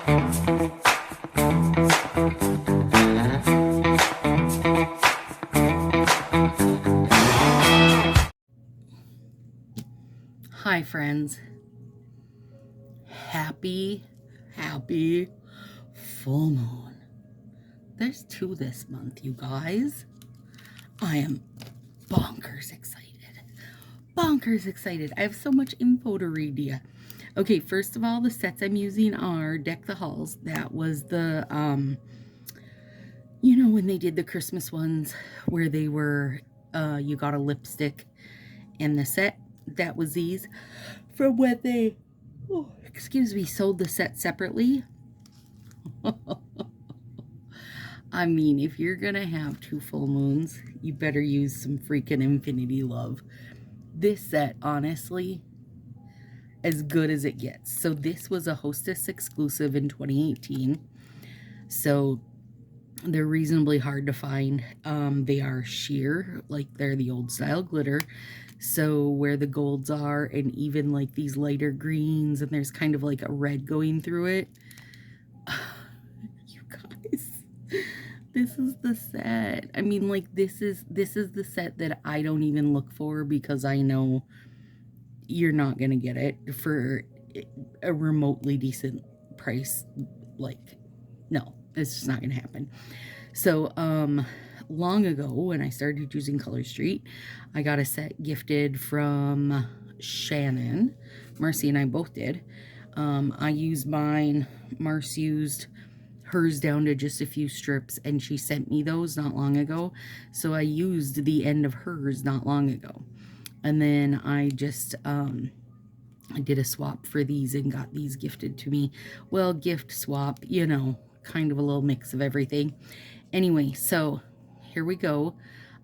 Hi, friends. Happy full moon. There's 2 this month, you guys. I am bonkers excited. Bonkers excited. I have so much info to read to you. Okay, first of all, the sets I'm using are Deck the Halls. That was the, you know, when they did the Christmas ones where they were, you got a lipstick and the set. That was these. From when they, sold the set separately. I mean, if you're gonna have 2 full moons, you better use some freaking Infiniti Love. This set, honestly, as good as it gets. So this was a Hostess exclusive in 2018. So they're reasonably hard to find. They are sheer, like they're the old style glitter. So where the golds are, and even like these lighter greens, and there's kind of like a red going through it. You guys, this is the set. I mean, like, this is the set that I don't even look for, because I know you're not gonna get it for a remotely decent price. Like, no, it's just not gonna happen. So long ago, when I started using Color Street, I got a set gifted from Shannon. Marcy and I both did. I used mine. Marcy used hers down to just a few strips, and she sent me those not long ago. So I used the end of hers not long ago. And then I just I did a swap for these and got these gifted to me. Well, gift swap, you know, kind of a little mix of everything. Anyway, so here we go.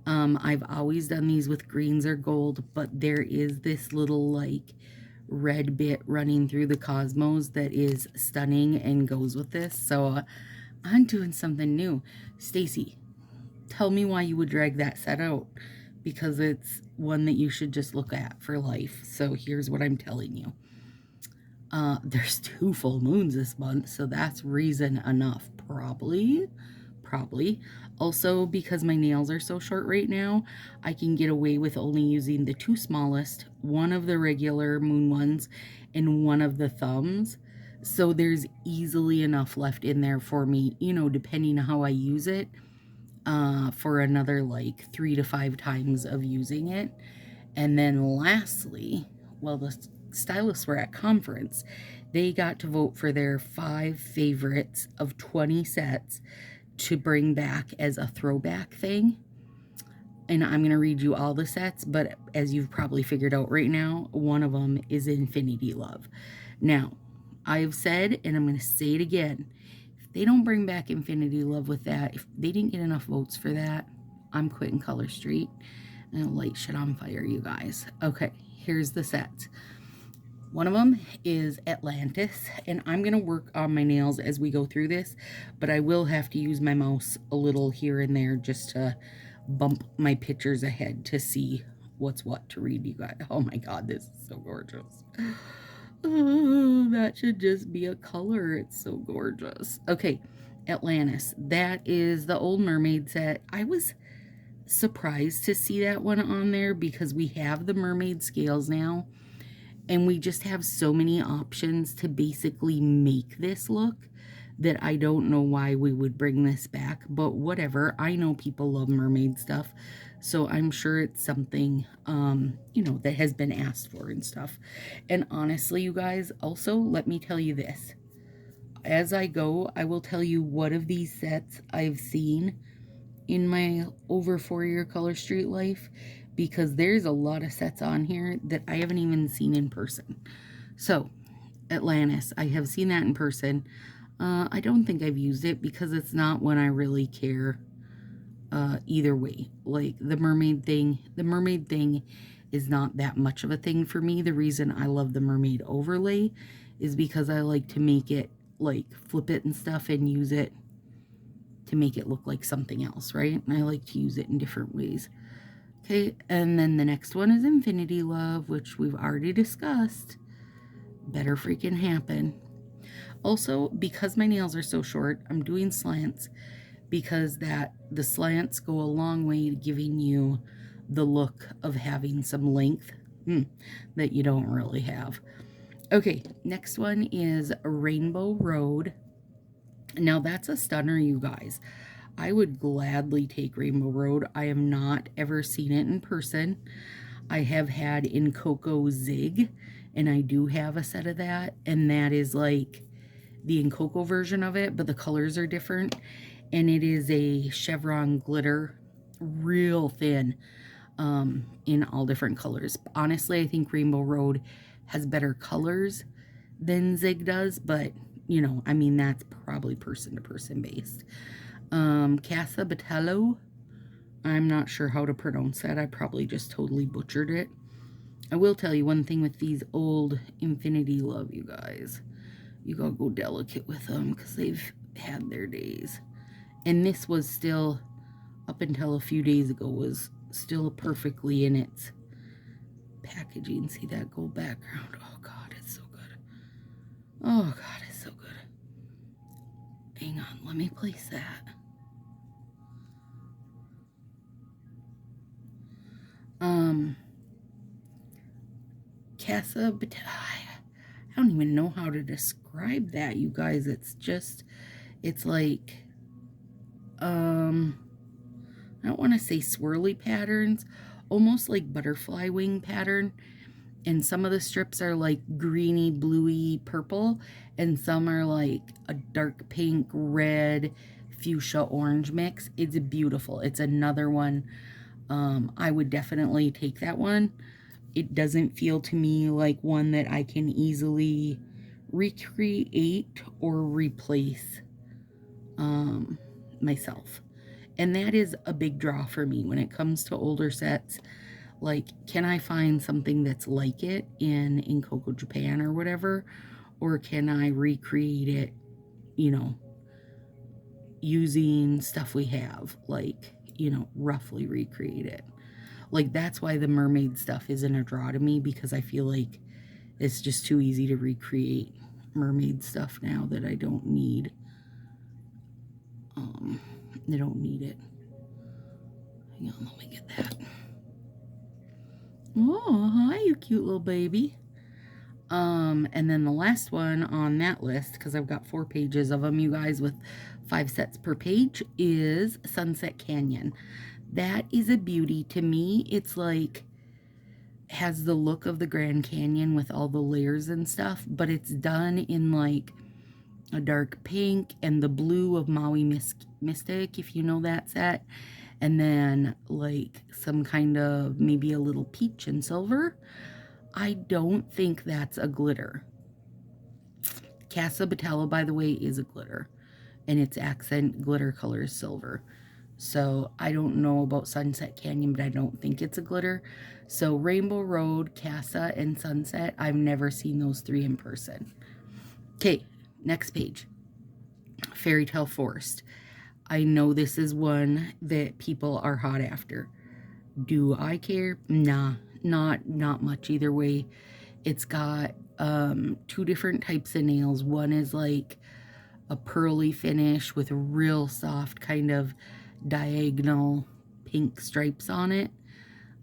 I've always done these with greens or gold, but there is this little like red bit running through the Cosmos that is stunning and goes with this. So I'm doing something new. Stacy, tell me why you would drag that set out, because it's one that you should just look at for life. So here's what I'm telling you. There's 2 full moons this month, so that's reason enough, probably. Also, because my nails are so short right now, I can get away with only using the 2 smallest, one of the regular moon ones and one of the thumbs. So there's easily enough left in there for me, you know, depending on how I use it, for another like 3 to 5 times of using it. And then lastly, well, the stylists were at conference. They got to vote for their 5 favorites of 20 sets to bring back as a throwback thing. And I'm going to read you all the sets, but as you've probably figured out right now, one of them is Infiniti Love. Now, I've said, and I'm going to say it again, if they don't bring back Infiniti Love with that, if they didn't get enough votes for that, I'm quitting Color Street. And light shit on fire, you guys. Okay, here's the sets. One of them is Atlantis, and I'm going to work on my nails as we go through this, but I will have to use my mouse a little here and there just to bump my pictures ahead to see what's what to read, you guys. Oh my god, this is so gorgeous. Oh, that should just be a color. It's so gorgeous. Okay, Atlantis. That is the old mermaid set. I was surprised to see that one on there because we have the mermaid scales now. And we just have so many options to basically make this look that I don't know why we would bring this back. But whatever. I know people love mermaid stuff. So I'm sure it's something, you know, that has been asked for and stuff. And honestly, you guys, also, let me tell you this. As I go, I will tell you what of these sets I've seen in my over 4-year Color Street life, because there's a lot of sets on here that I haven't even seen in person. So, Atlantis, I have seen that in person. I don't think I've used it because it's not one I really care either way. Like the mermaid thing is not that much of a thing for me. The reason I love the mermaid overlay is because I like to make it, like, flip it and stuff and use it to make it look like something else, right? And I like to use it in different ways. Okay, and then the next one is Infiniti Love, which we've already discussed. Better freaking happen. Also, because my nails are so short, I'm doing slants because the slants go a long way to giving you the look of having some length that you don't really have. Okay, next one is Rainbow Road. Now that's a stunner, you guys. I would gladly take Rainbow Road. I have not ever seen it in person. I have had in Cocoa Zig, and I do have a set of that, and that is like the in Cocoa version of it, but the colors are different, and it is a chevron glitter, real thin, in all different colors. Honestly, I think Rainbow Road has better colors than Zig does, but you know, I mean, that's probably person to person based. Casa Batello, I'm not sure how to pronounce that. I probably just totally butchered it. I will tell you one thing with these old Infiniti Love, you guys. You gotta go delicate with them because they've had their days. And this was still, up until a few days ago, was still perfectly in its packaging. See that gold background? Oh God, it's so good. Oh God, it's so good. Hang on, let me place that. Casa, but I don't even know how to describe that, you guys. It's just, it's like, I don't want to say swirly patterns, almost like butterfly wing pattern. And some of the strips are like greeny, bluey, purple, and some are like a dark pink, red, fuchsia, orange mix. It's beautiful. It's another one. I would definitely take that one. It doesn't feel to me like one that I can easily recreate or replace myself. And that is a big draw for me when it comes to older sets. Like, can I find something that's like it in Coco Japan or whatever? Or can I recreate it, you know, using stuff we have, like, you know, roughly recreate it. Like, that's why the mermaid stuff isn't a draw to me, because I feel like it's just too easy to recreate mermaid stuff now that I don't need. I don't need it. Hang on, let me get that. Oh, hi, you cute little baby. And then the last one on that list, because I've got 4 pages of them, you guys, with 5 sets per page, is Sunset Canyon. That is a beauty to me. It's like, has the look of the Grand Canyon with all the layers and stuff, but it's done in like a dark pink and the blue of Maui Mystic, if you know that set, and then like some kind of maybe a little peach and silver. I don't think that's a glitter. Casa Batello, by the way, is a glitter, and its accent glitter color is silver. So I don't know about Sunset Canyon, but I don't think it's a glitter. So Rainbow Road, Casa, and Sunset, I've never seen those 3 in person. Okay, next page. Fairy Tale Forest. I know this is one that people are hot after. Do I care? Nah, not much either way. It's got 2 different types of nails. One is like a pearly finish with real soft kind of diagonal pink stripes on it.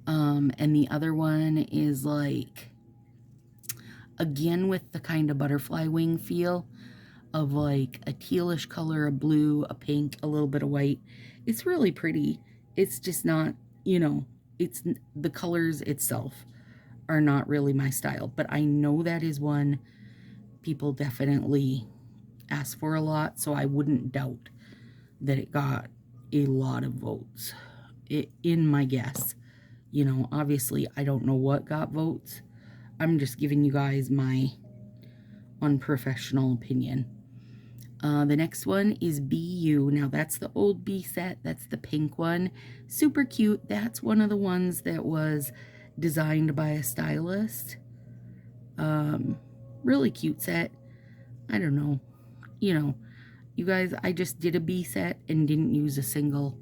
And the other one is like, again, with the kind of butterfly wing feel of like a tealish color, a blue, a pink, a little bit of white. It's really pretty. It's just not, you know, it's the colors itself are not really my style, but I know that is one people definitely ask for a lot, so I wouldn't doubt that it got a lot of votes in my guess. You know, obviously I don't know what got votes. I'm just giving you guys my unprofessional opinion. The next one is BU. Now that's the old B set. That's the pink one. Super cute. That's one of the ones that was designed by a stylist. Really cute set. I don't know. You know, you guys, I just did a B set and didn't use a single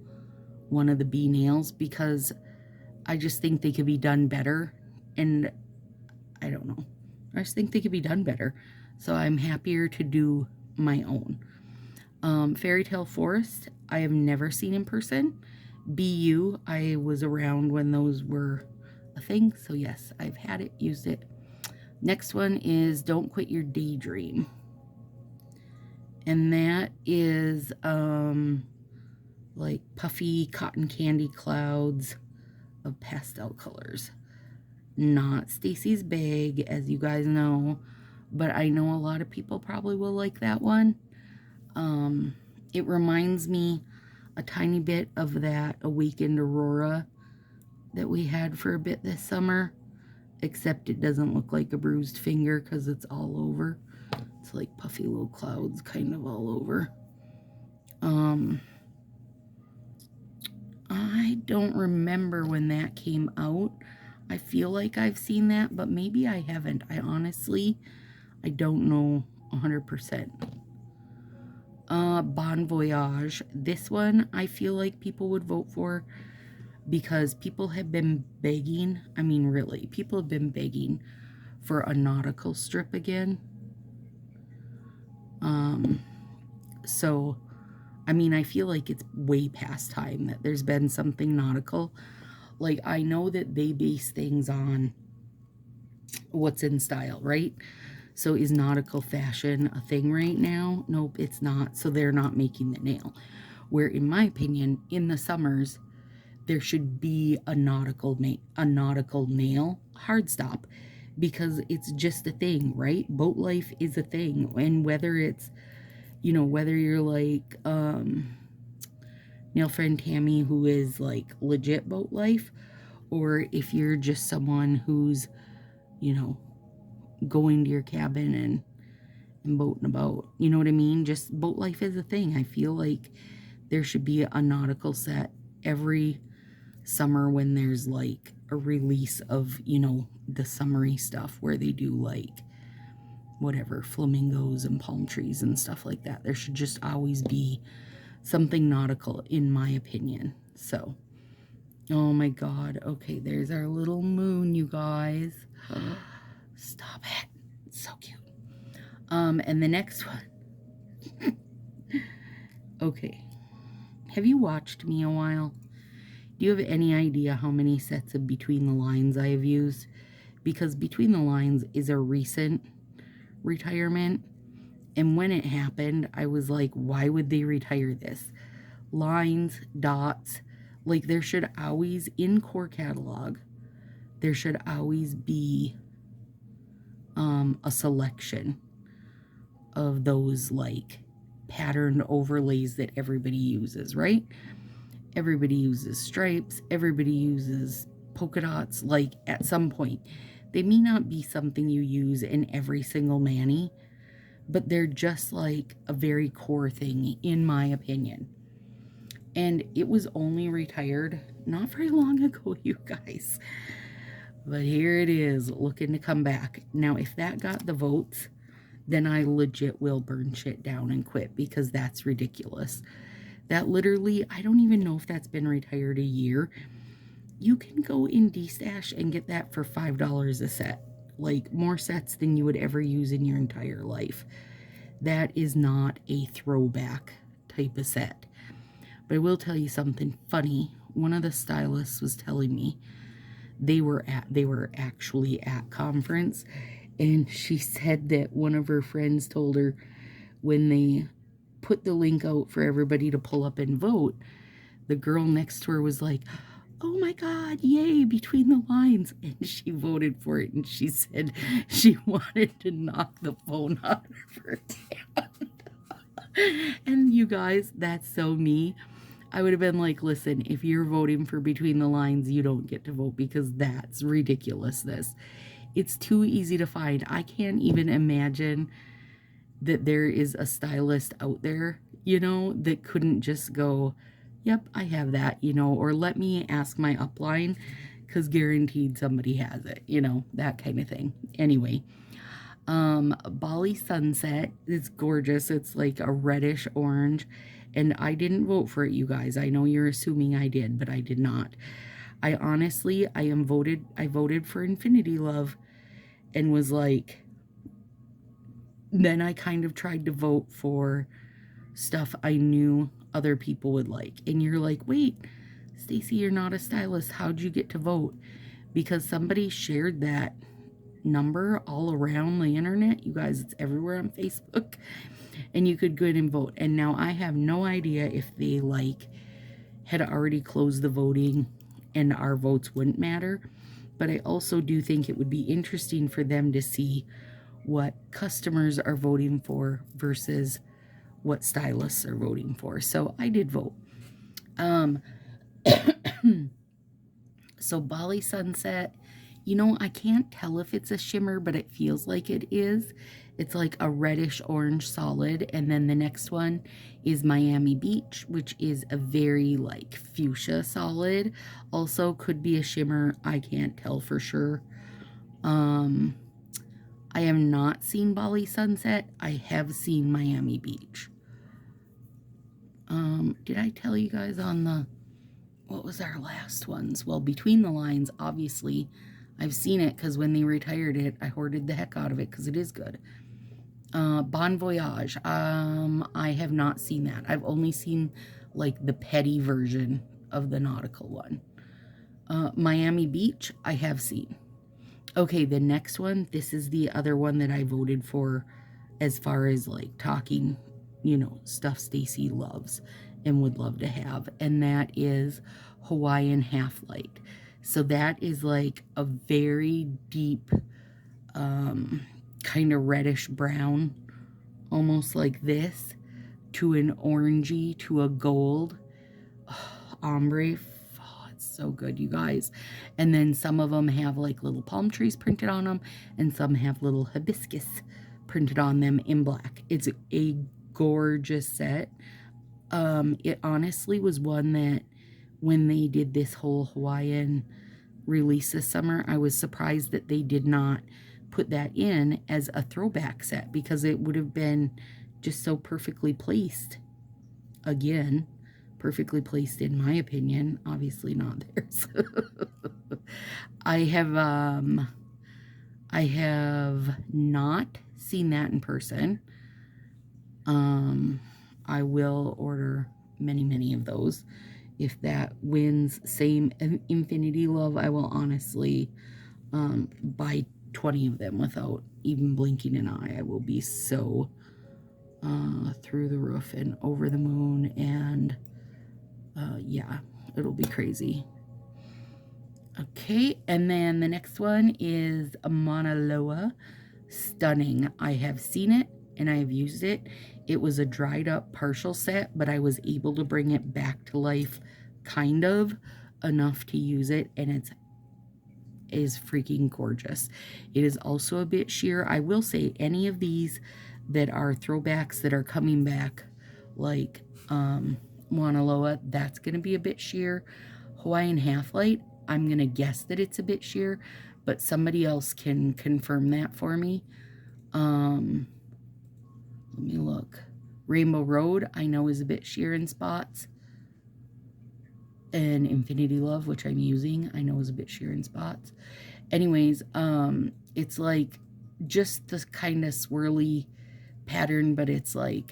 one of the B nails because I just think they could be done better. And I don't know. I just think they could be done better. So I'm happier to do my own. Fairy Tale Forest, I have never seen in person. BU, I was around when those were a thing. So yes, I've had it, used it. Next one is Don't Quit Your Daydream. And that is like puffy cotton candy clouds of pastel colors. Not Stacy's bag, as you guys know, but I know a lot of people probably will like that one. It reminds me a tiny bit of that Awakened Aurora that we had for a bit this summer, except it doesn't look like a bruised finger because it's all over. It's like puffy little clouds kind of all over. I don't remember when that came out. I feel like I've seen that, but maybe I haven't. I don't know 100%. Bon Voyage. This one I feel like people would vote for because people have been begging. I mean, really, people have been begging for a nautical strip again. So, I mean, I feel like it's way past time that there's been something nautical. Like, I know that they base things on what's in style, right? So is nautical fashion a thing right now? Nope, it's not. So they're not making the nail. Where, in my opinion, in the summers, there should be a nautical nail hard stop, because it's just a thing, right? Boat life is a thing, and whether it's, you know, whether you're like nail friend Tammy, who is like legit boat life, or if you're just someone who's, you know, going to your cabin and boating about, you know what I mean? Just boat life is a thing. I feel like there should be a nautical set every summer when there's like a release of, you know, the summery stuff where they do like whatever, flamingos and palm trees and stuff like that. There should just always be something nautical, in my opinion. So, oh my god. Okay, there's our little moon, you guys. Stop it. It's so cute. And the next one. Okay. Have you watched me a while? Do you have any idea how many sets of Between the Lines I have used? Because Between the Lines is a recent retirement. And when it happened, I was like, why would they retire this? Lines, dots, like there should always, in core catalog, there should always be a selection of those like patterned overlays that everybody uses, right? Everybody uses stripes, everybody uses polka dots, like at some point. They may not be something you use in every single mani, but they're just like a very core thing, in my opinion. And it was only retired not very long ago, you guys. But here it is, looking to come back. Now, if that got the votes, then I legit will burn shit down and quit, because that's ridiculous. That literally, I don't even know if that's been retired a year. You can go in D-Stash and get that for $5 a set. Like, more sets than you would ever use in your entire life. That is not a throwback type of set. But I will tell you something funny. One of the stylists was telling me they were actually at conference, and she said that one of her friends told her when they put the link out for everybody to pull up and vote, the girl next to her was like, oh my god, yay, Between the Lines. And she voted for it, and she said she wanted to knock the phone out of her hand. And you guys, that's so me. I would have been like, listen, if you're voting for Between the Lines, you don't get to vote, because that's ridiculousness. It's too easy to find. I can't even imagine that there is a stylist out there, you know, that couldn't just go, yep, I have that, you know, or let me ask my upline, because guaranteed somebody has it, you know, that kind of thing. Anyway, Bali Sunset is gorgeous. It's like a reddish orange, and I didn't vote for it, you guys. I know you're assuming I did, but I did not. I honestly, I voted for Infiniti Love, and was like, Then I kind of tried to vote for stuff I knew other people would like. And you're like, wait, Stacy, you're not a stylist. How'd you get to vote? Because somebody shared that number all around the internet. You guys, it's everywhere on Facebook. And you could go in and vote. And now I have no idea if they had already closed the voting and our votes wouldn't matter. But I also do think it would be interesting for them to see what customers are voting for versus what stylists are voting for. So I did vote. So Bali Sunset, I can't tell if it's a shimmer, but it feels like it is. It's like a reddish orange solid. And then the next one is Miami Beach, which is a very fuchsia solid. Also could be a shimmer. I can't tell for sure. I have not seen Bali Sunset. I have seen Miami Beach. Did I tell you guys on what was our last ones? Well, Between the Lines, obviously, I've seen it because when they retired it, I hoarded the heck out of it because it is good. Bon Voyage, I have not seen that. I've only seen the petty version of the nautical one. Miami Beach, I have seen. Okay, the next one, this is the other one that I voted for as far as talking, stuff Stacy loves and would love to have. And that is Hawaiian Half Light. So that is a very deep, kind of reddish brown, almost like this, to an orangey, to a gold. Ombre. Oh, it's so good, you guys. And then some of them have little palm trees printed on them, and some have little hibiscus printed on them in black. It's a gorgeous set. It honestly was one that when they did this whole Hawaiian release this summer, I was surprised that they did not put that in as a throwback set because it would have been just so perfectly placed. Again, perfectly placed in my opinion, obviously not theirs. I have not seen that in person. I will order many of those. If that wins same Infiniti Love, I will honestly buy 20 of them without even blinking an eye. I will be so through the roof and over the moon, and yeah, it'll be crazy. Okay, and then the next one is a Mauna Loa. Stunning. I have seen it and I have used it. It was a dried up partial set, but I was able to bring it back to life kind of enough to use it, and it is freaking gorgeous. It is also a bit sheer. I will say any of these that are throwbacks that are coming back, like Mauna Loa, that's going to be a bit sheer. Hawaiian Half Light, I'm going to guess that it's a bit sheer, but somebody else can confirm that for me. Let me look. Rainbow Road, I know is a bit sheer in spots. And Infiniti Love, which I'm using, I know is a bit sheer in spots. Anyways, it's just this kind of swirly pattern, but it's a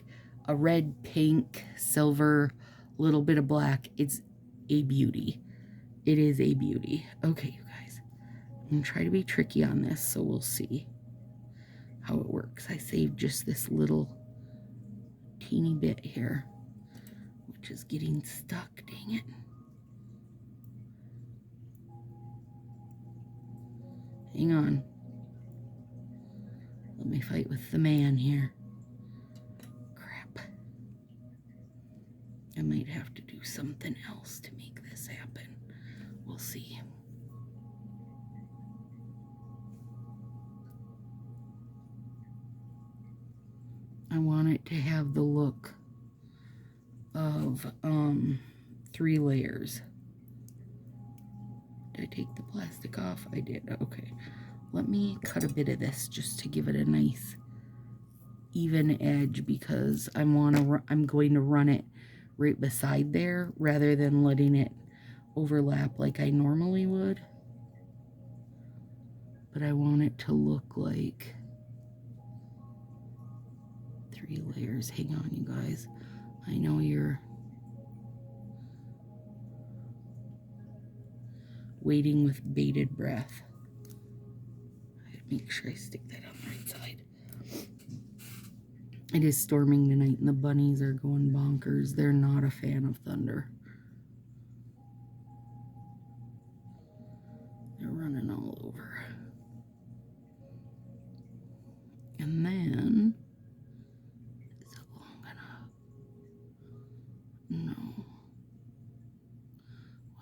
red, pink, silver, little bit of black. It's a beauty. It is a beauty. Okay, you guys. I'm going to try to be tricky on this, so we'll see how it works. I saved just this little teeny bit here, which is getting stuck. Dang it. Hang on. Let me fight with the man here. Crap. I might have to do something else to make this happen. We'll see. I want it to have the look of 3 layers. Did I take the plastic off? I did. Okay. Let me cut a bit of this just to give it a nice even edge, because I'm going to run it right beside there rather than letting it overlap like I normally would. But I want it to look like 3 layers. Hang on, you guys. I know you're waiting with bated breath. I gotta make sure I stick that on the right side. It is storming tonight and the bunnies are going bonkers. They're not a fan of thunder. They're running all over. And then, is it long enough? No.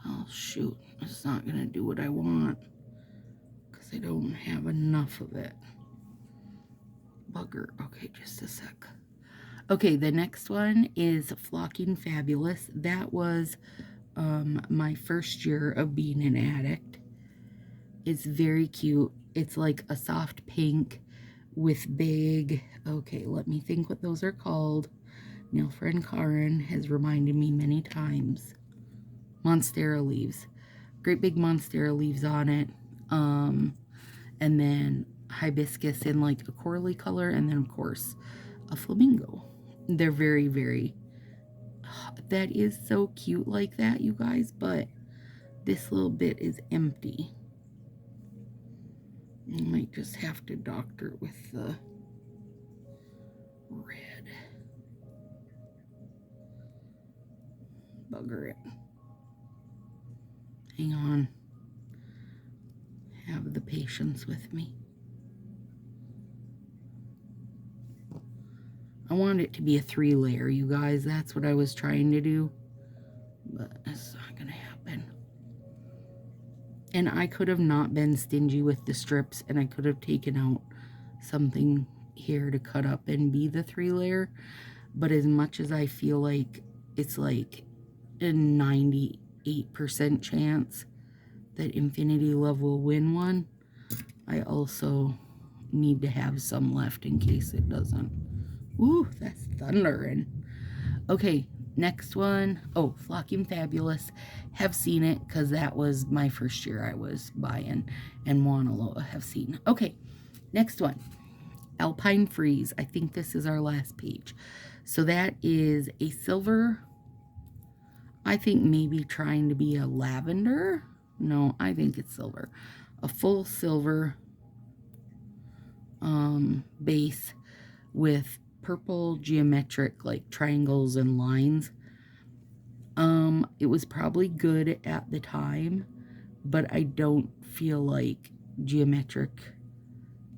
Well, shoot, it's not gonna do what I want because I don't have enough of it. Bugger. Okay, just a sec. Okay, the next one is Flocking Fabulous. That was my first year of being an addict. It's very cute. It's like a soft pink with big, okay, let me think what those are called. Nail friend Karen has reminded me many times. Monstera leaves. Great big Monstera leaves on it. And then hibiscus in like a corally color, and then of course a flamingo. They're very, very, that is so cute like that, you guys, but this little bit is empty. I might just have to doctor it with the red. Bugger it. Hang on. Have the patience with me. I want it to be a 3-layer, you guys. That's what I was trying to do. But it's not going to happen. And I could have not been stingy with the strips, and I could have taken out something here to cut up and be the 3-layer. But as much as I feel like it's like a 98% chance that Infiniti Love will win one, I also need to have some left in case it doesn't. Ooh, that's thundering. Okay, next one. Oh, Flocking Fabulous. Have seen it because that was my first year I was buying, and Wanaloa have seen. Okay, next one. Alpine Freeze. I think this is our last page. So that is a silver. I think maybe trying to be a lavender. No, I think it's silver. A full silver base with purple geometric like triangles and lines. It was probably good at the time, but I don't feel like geometric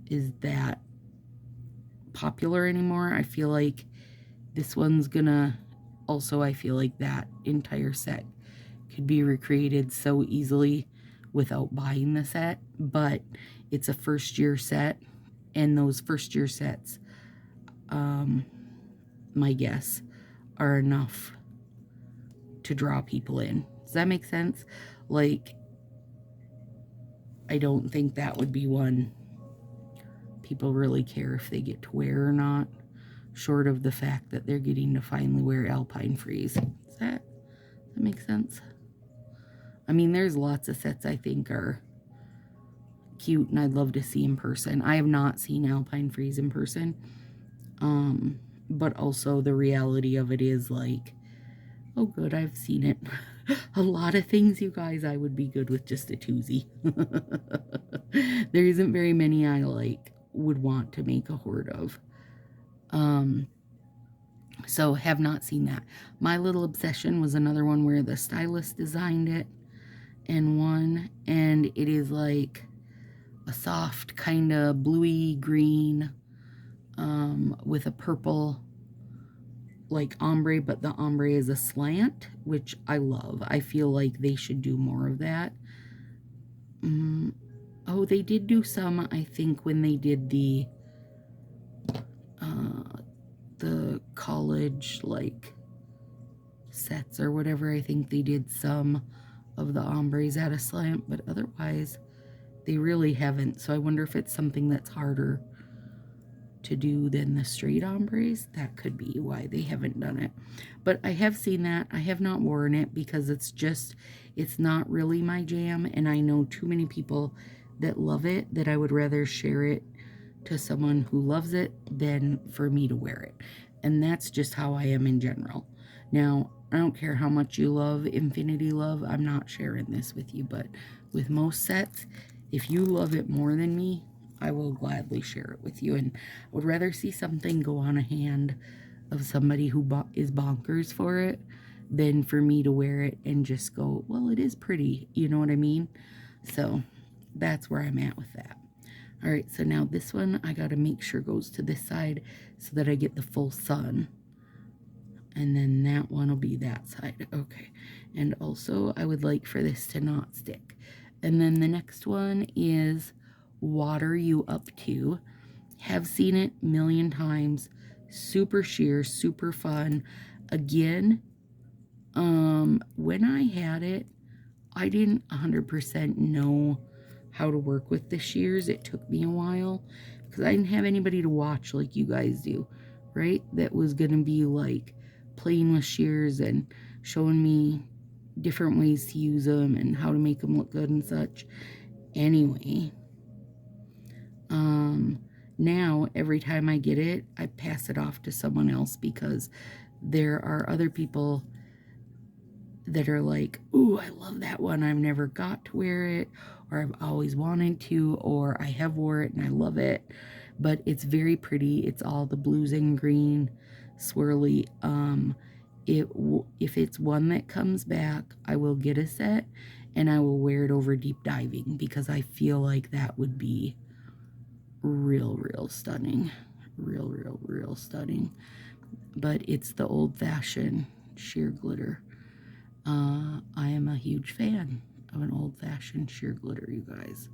is that popular anymore. I feel like this one's gonna also, I feel like that entire set could be recreated so easily without buying the set, but it's a first year set, and those first year sets, my guess, are enough to draw people in. Does that make sense? Like, I don't think that would be one people really care if they get to wear or not, short of the fact that they're getting to finally wear Alpine Freeze. Does that make sense? I mean, there's lots of sets I think are cute and I'd love to see in person. I have not seen Alpine Freeze in person. But also the reality of it is like, oh good, I've seen it. A lot of things, you guys, I would be good with just a twosie. There isn't very many I like would want to make a hoard of. So have not seen that. My Little Obsession was another one where the stylist designed it and won, and it is like a soft kind of bluey green with a purple like ombre, but the ombre is a slant, which I love. I feel like they should do more of that. Oh, they did do some, I think, when they did the college like sets or whatever. I think they did some of the ombres at a slant, but otherwise they really haven't. So I wonder if it's something that's harder to do than the straight ombres. That could be why they haven't done it. But I have seen that. I have not worn it because it's not really my jam, and I know too many people that love it that I would rather share it to someone who loves it than for me to wear it. And that's just how I am in general. Now, I don't care how much you love Infiniti Love. I'm not sharing this with you, but with most sets, if you love it more than me, I will gladly share it with you. And I would rather see something go on a hand of somebody who is bonkers for it than for me to wear it and just go, well, it is pretty. You know what I mean? So that's where I'm at with that. All right, so now this one I got to make sure goes to this side so that I get the full sun. And then that one will be that side. Okay. And also I would like for this to not stick. And then the next one is Water You Up To. Have seen it a million times. Super sheer, super fun. Again, when I had it, I didn't 100% know how to work with the shears. It took me a while because I didn't have anybody to watch like you guys do, right? That was going to be like playing with shears and showing me different ways to use them and how to make them look good and such. Anyway, now every time I get it, I pass it off to someone else because there are other people that are like, ooh, I love that one. I've never got to wear it, or I've always wanted to, or I have wore it and I love it. But it's very pretty. It's all the blues and green swirly. If it's one that comes back, I will get a set and I will wear it over deep diving because I feel like that would be real stunning. Real stunning. But it's the old-fashioned sheer glitter. I am a huge fan of an old-fashioned sheer glitter, you guys.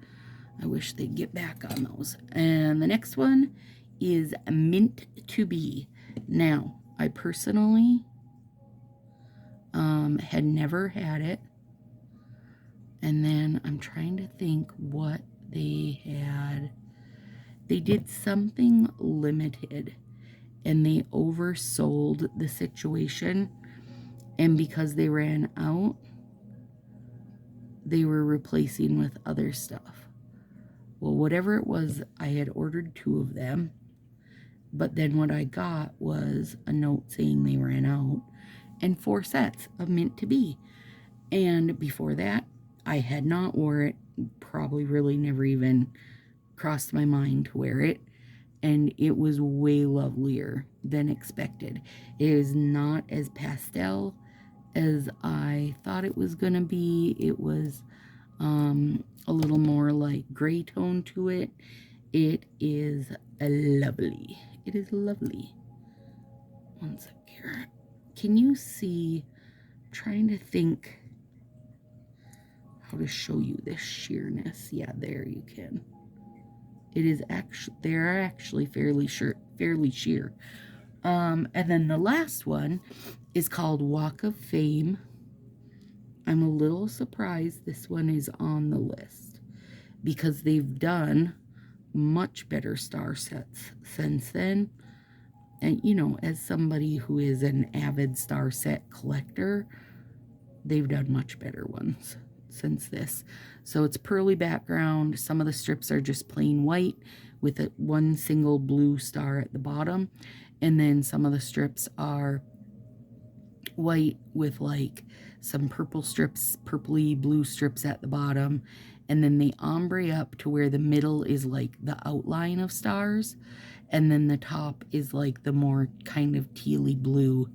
I wish they'd get back on those. And the next one is Mint to Be. Now, I personally had never had it. And then I'm trying to think what they had. They did something limited, and they oversold the situation. And because they ran out, they were replacing with other stuff. Well, whatever it was, I had ordered 2 of them. But then what I got was a note saying they ran out and 4 sets of Mint to Be. And before that, I had not wore it. Probably really never even crossed my mind to wear it. And it was way lovelier than expected. It is not as pastel as I thought it was gonna be. It was a little more like gray tone to it. It is lovely. It is lovely. One sec here. Can you see? I'm trying to think how to show you this sheerness. Yeah, there you can. It is actually, they are actually fairly sheer. And then the last one is called Walk of Fame. I'm a little surprised this one is on the list because they've done much better star sets since then. And, you know, as somebody who is an avid star set collector, they've done much better ones since this. So it's pearly background. Some of the strips are just plain white with one single blue star at the bottom. And then some of the strips are white with like some purple strips, purpley blue strips at the bottom. And then they ombre up to where the middle is like the outline of stars. And then the top is like the more kind of tealy blue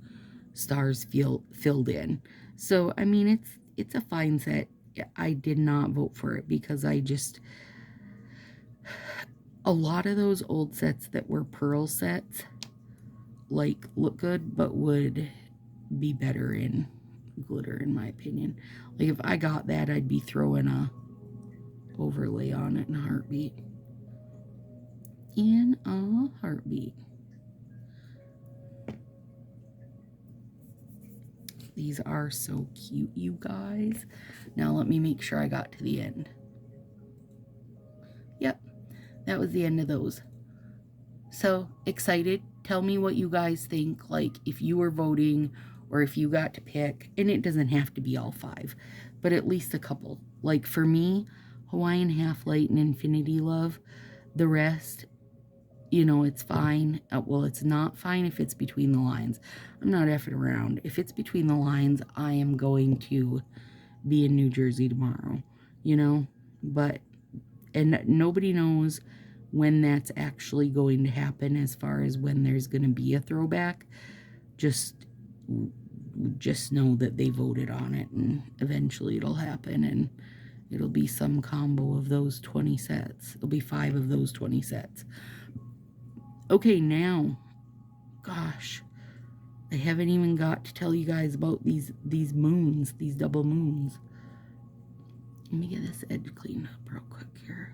stars filled in. So, I mean, it's a fine set. I did not vote for it because I just, a lot of those old sets that were pearl sets, like, look good, but would be better in glitter, in my opinion. Like, if I got that, I'd be throwing a overlay on it in a heartbeat. In a heartbeat. These are so cute, you guys. Now let me make sure I got to the end. Yep, that was the end of those. So excited. Tell me what you guys think, like if you were voting or if you got to pick, and it doesn't have to be all 5, but at least a couple. Like for me, Hawaiian Half Light and Infiniti Love. The rest, you know, it's fine. Well, it's not fine if it's between the lines. I'm not effing around. If it's between the lines, I am going to be in New Jersey tomorrow, you know, but, and nobody knows when that's actually going to happen as far as when there's going to be a throwback. Just know that they voted on it, and eventually it'll happen, and it'll be some combo of those 20 sets. It'll be 5 of those 20 sets. Okay, now, gosh, I haven't even got to tell you guys about these moons, these double moons. Let me get this edge cleaned up real quick here.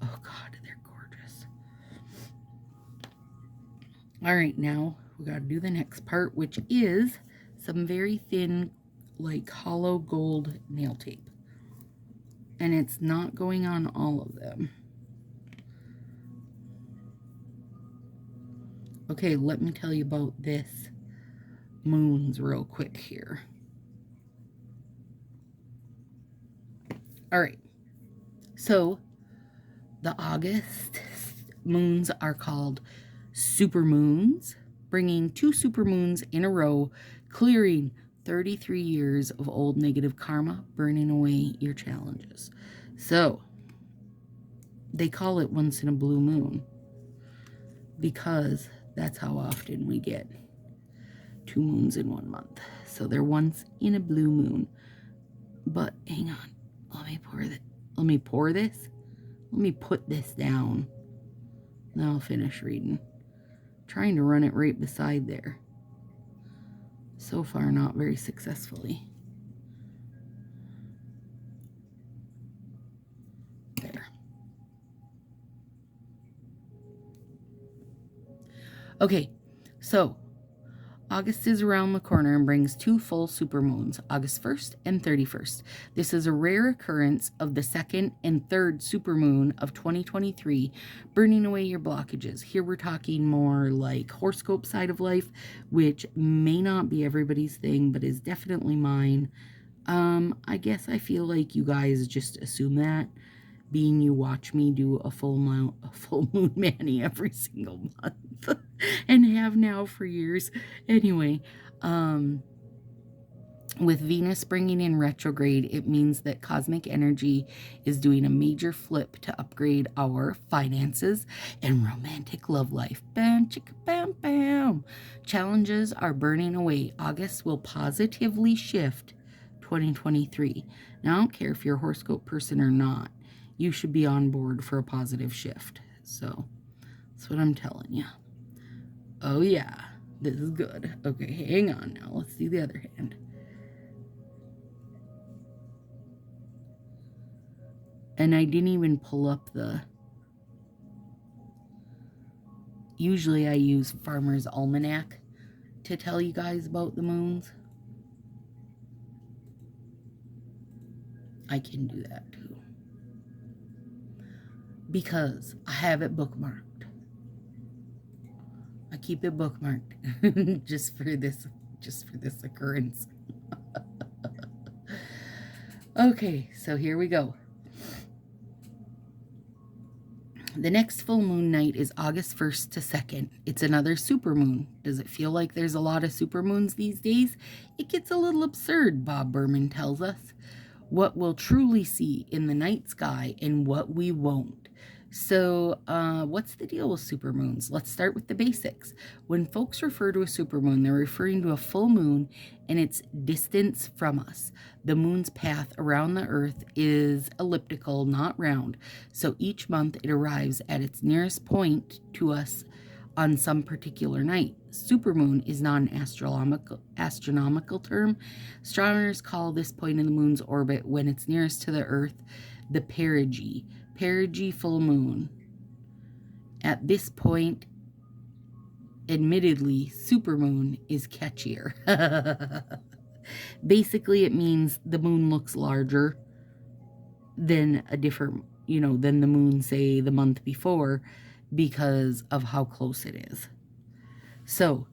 Oh God, they're gorgeous. All right, now we got to do the next part, which is some very thin, like hollow gold nail tape. And it's not going on all of them. Okay, let me tell you about this moons real quick here. All right, so the August moons are called super moons, bringing 2 super moons in a row, clearing 33 years of old negative karma, burning away your challenges. So they call it once in a blue moon because that's how often we get 2 moons in 1 month. So they're once in a blue moon. But hang on, let me pour this. Let me put this down. Then I'll finish reading. Trying to run it right beside there. So far, not very successfully. There. Okay, so August is around the corner and brings 2 full supermoons, August 1st and 31st. This is a rare occurrence of the 2nd and 3rd supermoon of 2023, burning away your blockages. Here we're talking more like horoscope side of life, which may not be everybody's thing, but is definitely mine. I guess I feel like you guys just assume that, being you watch me do a full moon mani every single month and have now for years. Anyway, with Venus bringing in retrograde, it means that cosmic energy is doing a major flip to upgrade our finances and romantic love life. Bam, chicka, bam, bam. Challenges are burning away. August will positively shift 2023. Now, I don't care if you're a horoscope person or not. You should be on board for a positive shift. So that's what I'm telling you. Oh yeah, this is good. Okay, hang on now. Let's do the other hand. And I didn't even pull up the... Usually I use Farmer's Almanac to tell you guys about the moons. I can do that too. Because I have it bookmarked. I keep it bookmarked just for this occurrence. Okay, so here we go. The next full moon night is August 1st to 2nd. It's another supermoon. Does it feel like there's a lot of supermoons these days? It gets a little absurd, Bob Berman tells us. What we'll truly see in the night sky and what we won't. So, what's the deal with supermoons? Let's start with the basics. When folks refer to a supermoon, they're referring to a full moon and its distance from us. The moon's path around the Earth is elliptical, not round. So each month it arrives at its nearest point to us on some particular night. Supermoon is not an astronomical term. Astronomers call this point in the moon's orbit when it's nearest to the Earth the perigee full moon. At this point, admittedly, supermoon is catchier. Basically, it means the moon looks larger than a different, than the moon, say, the month before, because of how close it is. So,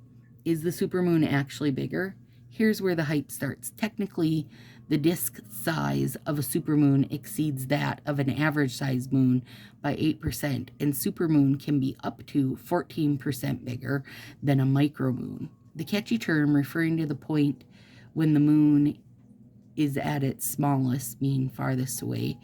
is the supermoon actually bigger? Here's where the hype starts. Technically, The disk size of a supermoon exceeds that of an average-sized moon by 8%, and supermoon can be up to 14% bigger than a micromoon. The catchy term referring to the point when the moon is at its smallest, meaning farthest away.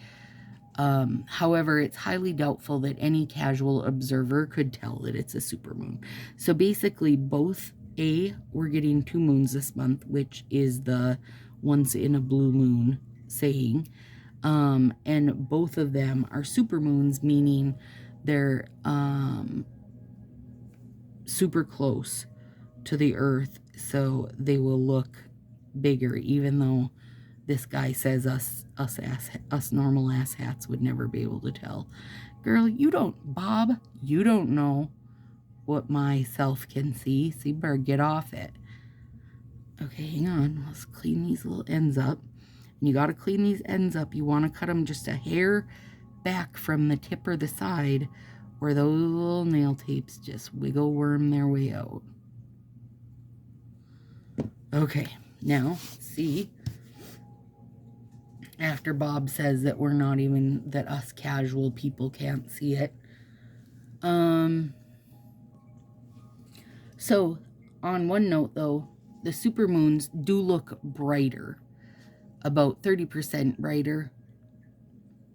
However, it's highly doubtful that any casual observer could tell that it's a supermoon. So basically, both we're getting 2 moons this month, which is the once in a blue moon saying, and both of them are supermoons, meaning they're super close to the Earth, so they will look bigger, even though this guy says us normal ass hats would never be able to tell. Girl, Bob, you don't know what myself can see, so you better get off it. Okay, hang on. Let's clean these little ends up. And you got to clean these ends up. You want to cut them just a hair back from the tip or the side where those little nail tapes just wiggle worm their way out. Okay, now, see, after Bob says that we're not even, that us casual people can't see it. So, on one note though, the supermoons do look brighter, about 30% brighter,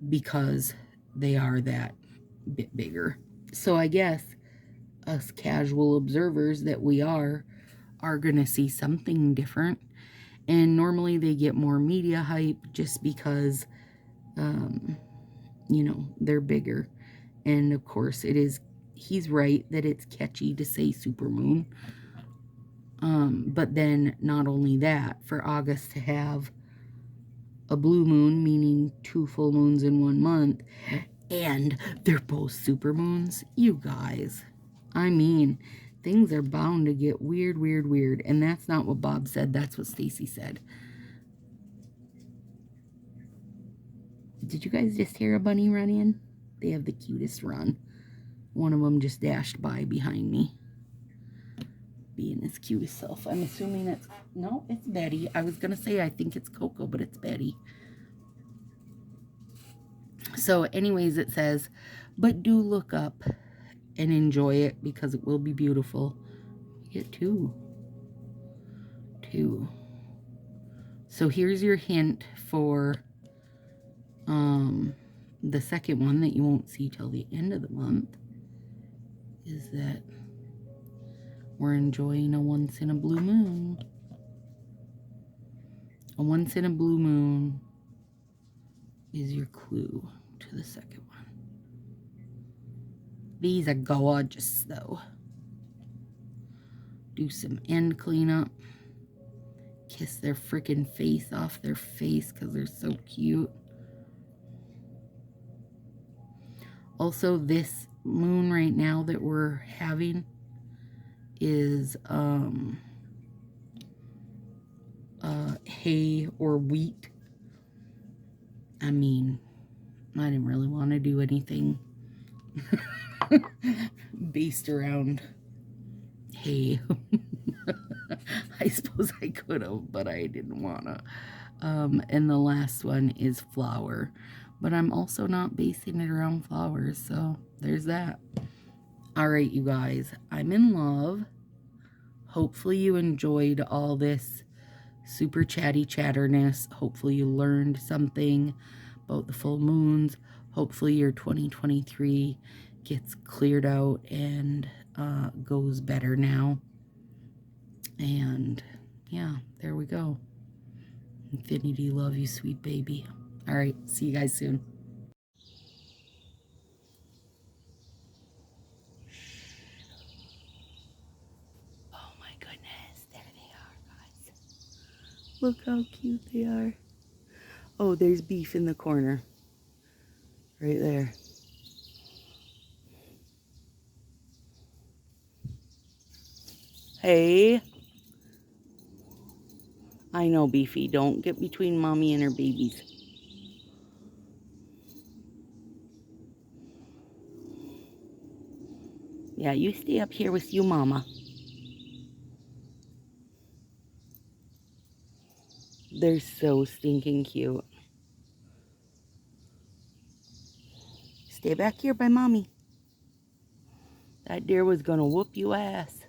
because they are that bit bigger. So I guess us casual observers that we are going to see something different. And normally they get more media hype just because, you know, they're bigger. And of course he's right that it's catchy to say supermoon. But then not only that, for August to have a blue moon, meaning 2 full moons in 1 month, and they're both supermoons, you guys, I mean, things are bound to get weird, weird, weird. And that's not what Bob said. That's what Stacy said. Did you guys just hear a bunny run in? They have the cutest run. One of them just dashed by behind me, being his cutest self. I'm assuming it's, no, it's Betty. I was going to say I think it's Coco, but it's Betty. So anyways, it says, but do look up and enjoy it because it will be beautiful. You get 2. So here's your hint for the second one that you won't see till the end of the month, is that we're enjoying a once in a blue moon. A once in a blue moon is your clue to the second one. These are gorgeous though. Do some end cleanup. Kiss their freaking face off their face because they're so cute. Also, this moon right now that we're having is hay or wheat. I mean, I didn't really want to do anything based around hay. I suppose I could have, but I didn't want to. And the last one is flower. But I'm also not basing it around flowers, so there's that. Alright, you guys, I'm in love. Hopefully you enjoyed all this super chatty chatterness. Hopefully you learned something about the full moons. Hopefully your 2023 gets cleared out and goes better now. And yeah, there we go. Infinity love, you sweet baby. All right, see you guys soon. Oh my goodness, there they are, guys. Look how cute they are. Oh, there's Beef in the corner. Right there. Hey. I know, Beefy. Don't get between mommy and her babies. Yeah, you stay up here with you, mama. They're so stinking cute. Stay back here by mommy. That deer was gonna whoop you ass.